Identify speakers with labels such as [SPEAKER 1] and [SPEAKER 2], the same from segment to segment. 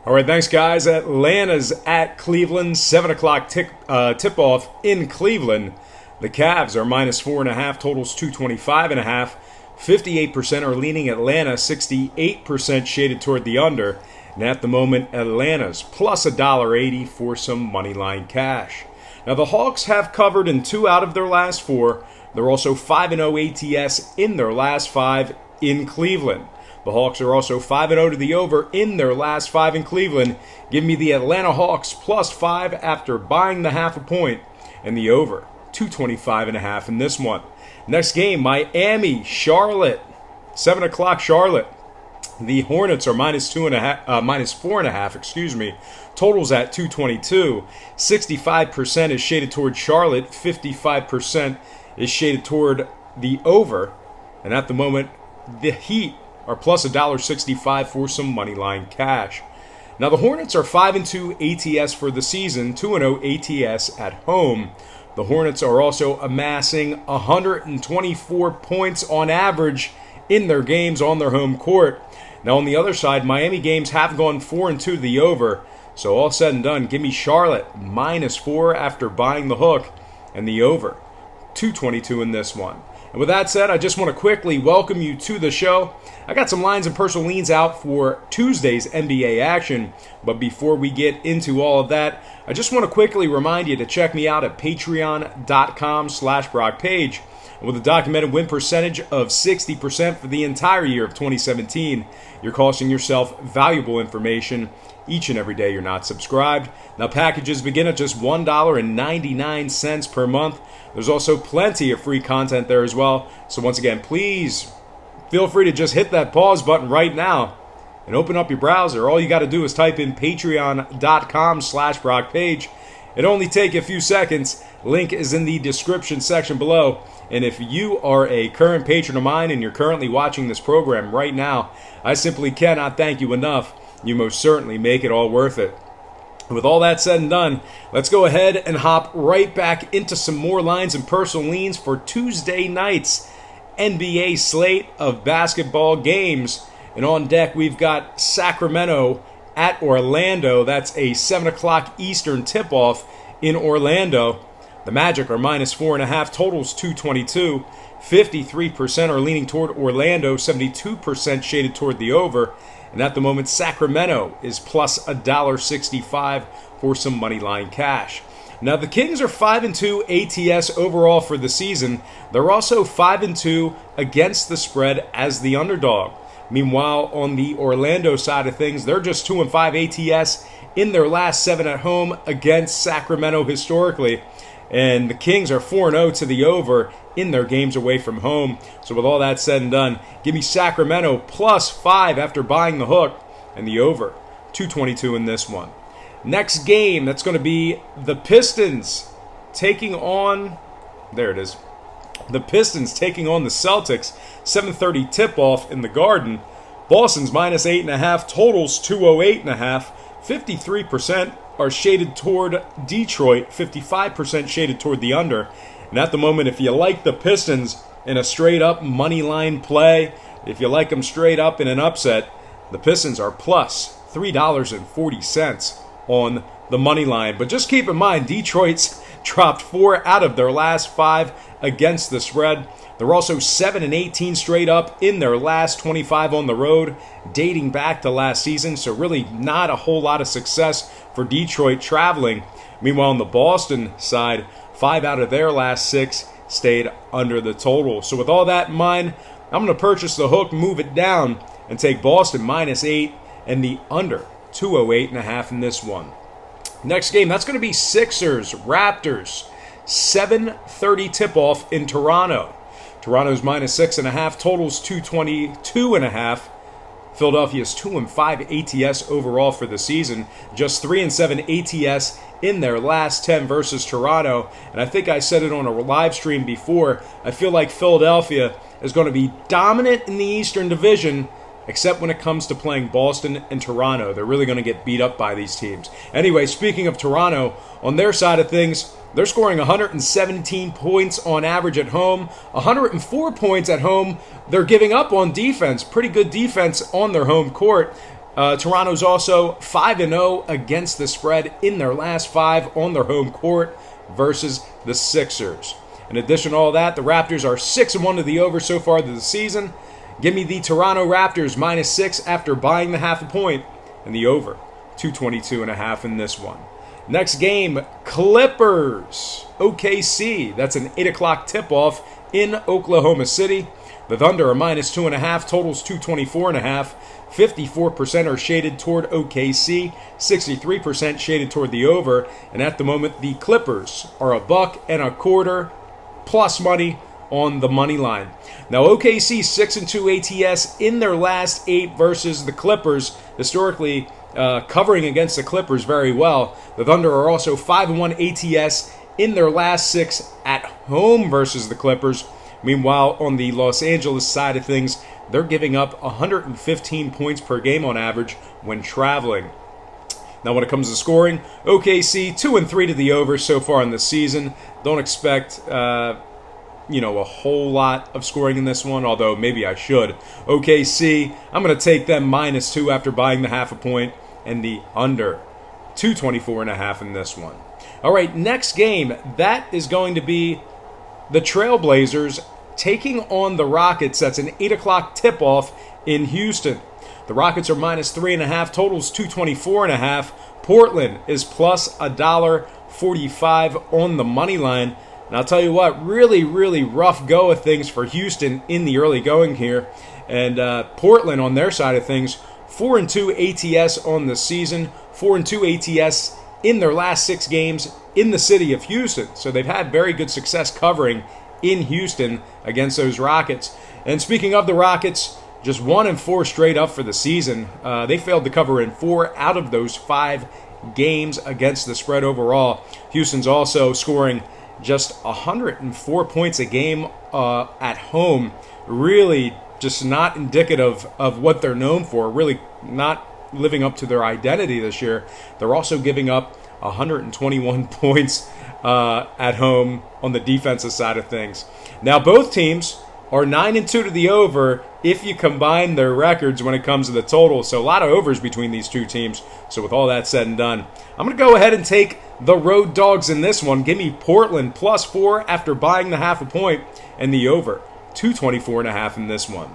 [SPEAKER 1] All right, thanks, guys. Atlanta's at Cleveland, 7 o'clock tip-off in Cleveland. The Cavs are minus 4.5, totals 225.5. 58% are leaning Atlanta, 68% shaded toward the under. And at the moment, Atlanta's plus $1.80 for some money line cash. Now, the Hawks have covered in 2 out of their last 4. They're also 5-0 ATS in their last 5 in Cleveland. The Hawks are also 5-0 to the over in their last 5 in Cleveland. Give me the Atlanta Hawks plus 5 after buying the half a point, and the over 225.5 in this one. Next game, Miami, Charlotte, 7 o'clock Charlotte. The Hornets are minus 4.5. Totals at 222. 65% is shaded toward Charlotte. 55% is shaded toward the over. And at the moment, the Heat are plus $1.65 for some money line cash. Now the Hornets are 5-2 ATS for the season, 2-0 ATS at home. The Hornets are also amassing 124 points on average in their games on their home court. Now on the other side, Miami games have gone 4-2 to the over. So all said and done, give me Charlotte minus 4 after buying the hook, and the over 222 in this one. And with that said, I just want to quickly welcome you to the show. I got some lines and personal leans out for Tuesday's NBA action. But before we get into all of that, I just want to quickly remind you to check me out at patreon.com/BrockPage. And with a documented win percentage of 60% for the entire year of 2017, you're costing yourself valuable information each and every day you're not subscribed. Now, packages begin at just $1.99 per month. There's also plenty of free content there as well. So once again, please feel free to just hit that pause button right now and open up your browser. All you got to do is type in patreon.com/BrockPage. It'll only take a few seconds. Link is in the description section below. And if you are a current patron of mine and you're currently watching this program right now, I simply cannot thank you enough. You most certainly make it all worth it. With all that said and done, let's go ahead and hop right back into some more lines and personal leans for Tuesday night's NBA slate of basketball games. And on deck, we've got Sacramento at Orlando. That's a 7 o'clock Eastern tip-off in Orlando. The Magic are minus 4.5, totals 222. 53% are leaning toward Orlando, 72% shaded toward the over. And at the moment, Sacramento is plus $1.65 for some money line cash. Now, the Kings are 5-2 ATS overall for the season. They're also 5-2 against the spread as the underdog. Meanwhile, on the Orlando side of things, they're just 2-5 ATS in their last 7 at home against Sacramento historically. And the Kings are 4-0 to the over in their games away from home. So with all that said and done, give me Sacramento plus 5 after buying the hook, and the over 222 in this one. Next game, that's going to be the Pistons taking on, there it is, the Pistons taking on the Celtics. 7:30 tip-off in the Garden. Boston's minus 8.5, totals 208.5. 53% are shaded toward Detroit, 55% shaded toward the under. And at the moment, if you like the Pistons in a straight-up money line play, if you like them straight up in an upset, the Pistons are plus $3.40 on the money line. But just keep in mind, Detroit's dropped 4 out of their last 5 against the spread. They're also 7-18 straight up in their last 25 on the road, dating back to last season. So really not a whole lot of success for Detroit traveling. Meanwhile, on the Boston side, 5 out of their last 6 stayed under the total. So with all that in mind, I'm going to purchase the hook, move it down, and take Boston minus 8 and the under 208.5 in this one. Next game, that's going to be Sixers, Raptors, 7:30 tip-off in Toronto. Toronto's minus 6.5, totals 222.5. Philadelphia's 2-5 ATS overall for the season, just 3-7 ATS in their last 10 versus Toronto. And I think I said it on a live stream before, I feel like Philadelphia is going to be dominant in the Eastern Division, except when it comes to playing Boston and Toronto. They're really going to get beat up by these teams. Anyway, speaking of Toronto, on their side of things, they're scoring 117 points on average at home, 104 points at home. They're giving up on defense, pretty good defense on their home court. Toronto's also 5-0 against the spread in their last 5 on their home court versus the Sixers. In addition to all that, the Raptors are 6-1 to the over so far this season. Give me the Toronto Raptors -6 after buying the half a point, and the over 222.5 in this one. Next game, Clippers, OKC. That's an 8 o'clock tip-off in Oklahoma City. The Thunder are -2.5, totals 224.5. 54% are shaded toward OKC, 63% shaded toward the over, and at the moment the Clippers are $1.25 plus money on the money line. Now OKC 6-2 ATS in their last 8 versus the Clippers, historically covering against the Clippers very well. The Thunder are also 5-1 ATS in their last 6 at home versus the Clippers. Meanwhile, on the Los Angeles side of things, they're giving up 115 points per game on average when traveling. Now, when it comes to scoring, OKC 2-3 to the over so far in the season. Don't expect, a whole lot of scoring in this one, although maybe I should. OKC, I'm going to take them -2 after buying the half a point, and the under 224.5 in this one. All right, next game, that is going to be the Trailblazers taking on the Rockets. That's an 8 o'clock tip-off in Houston. The Rockets are -3.5, totals 224.5. Portland is plus $1.45 on the money line. And I'll tell you what, really, really rough go of things for Houston in the early going here. And Portland, on their side of things, 4-2 ATS on the season, 4-2 ATS in their last 6 games in the city of Houston. So they've had very good success covering in Houston against those Rockets. And speaking of the Rockets, just 1-4 straight up for the season. They failed to cover in 4 out of those 5 games against the spread overall. Houston's also scoring just 104 points a game at home. Really just not indicative of what they're known for. Really not living up to their identity this year. They're also giving up 121 points at home on the defensive side of things. Now, both teams are 9-2 to the over if you combine their records when it comes to the total. So a lot of overs between these two teams. So with all that said and done, I'm going to go ahead and take the road dogs in this one. Give me Portland +4 after buying the half a point, and the over 224.5 in this one.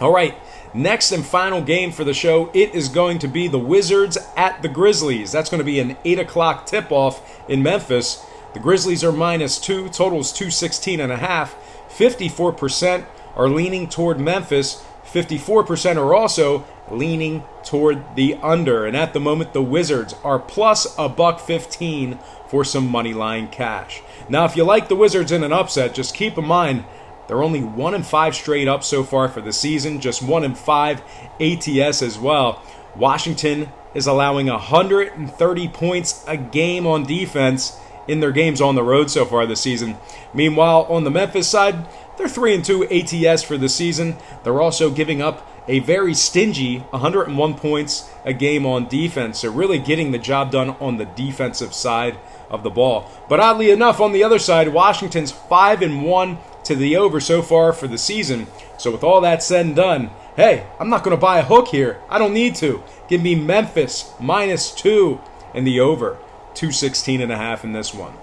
[SPEAKER 1] All right, next and final game for the show, it is going to be the Wizards at the Grizzlies. That's going to be an 8 o'clock tip-off in Memphis. The Grizzlies are -2, totals 216.5. 54% are leaning toward Memphis. 54% are also leaning toward the under. And at the moment, the Wizards are plus $1.15 for some money line cash. Now, if you like the Wizards in an upset, just keep in mind, they're only 1-5 straight up so far for the season, just 1-5 ATS as well. Washington is allowing 130 points a game on defense in their games on the road so far this season. Meanwhile, on the Memphis side, they're 3-2 ATS for the season. They're also giving up a very stingy 101 points a game on defense. So really getting the job done on the defensive side of the ball. But oddly enough, on the other side, Washington's 5-1 to the over so far for the season. So with all that said and done, hey, I'm not going to buy a hook here. I don't need to. Give me Memphis -2 and the over 216.5 in this one.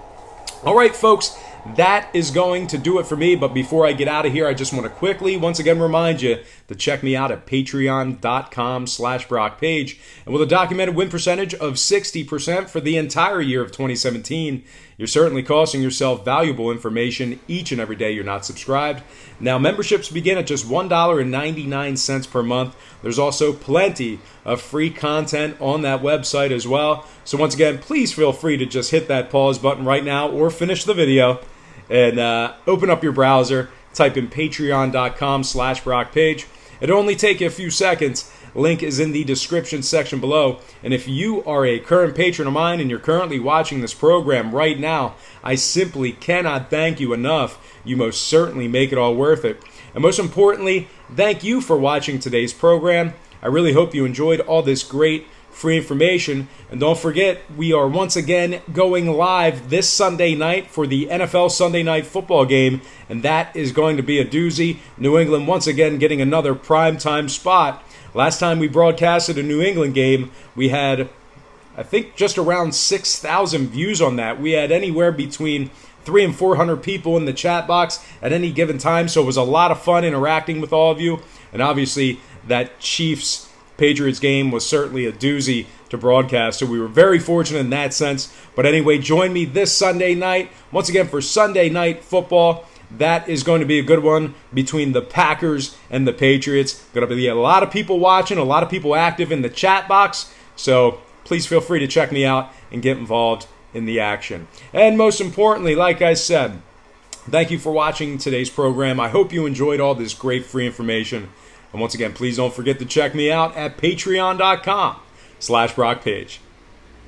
[SPEAKER 1] All right, folks, that is going to do it for me. But before I get out of here, I just want to quickly once again remind you to check me out at patreon.com/BrockPage. And with a documented win percentage of 60% for the entire year of 2017, you're certainly costing yourself valuable information each and every day you're not subscribed. Now, memberships begin at just $1.99 per month. There's also plenty of free content on that website as well. So once again, please feel free to just hit that pause button right now or finish the video and open up your browser, type in patreon.com/BrockPage. It'll only take you a few seconds. Link is in the description section below. And if you are a current patron of mine and you're currently watching this program right now, I simply cannot thank you enough. You most certainly make it all worth it. And most importantly, thank you for watching today's program. I really hope you enjoyed all this great free information. And don't forget, we are once again going live this Sunday night for the NFL Sunday Night Football game. And that is going to be a doozy. New England once again getting another primetime spot Last time we broadcasted a New England game, we had, I think, just around 6,000 views on that. We had anywhere between 300 and 400 people in the chat box at any given time, so it was a lot of fun interacting with all of you. And obviously, that Chiefs-Patriots game was certainly a doozy to broadcast, so we were very fortunate in that sense. But anyway, join me this Sunday night, once again, for Sunday Night Football. That is going to be a good one between the Packers and the Patriots. Going to be a lot of people watching, a lot of people active in the chat box, so please feel free to check me out and get involved in the action. And most importantly, like I said, thank you for watching today's program. I hope you enjoyed all this great free information. And once again, please don't forget to check me out at patreon.com/BrockPage.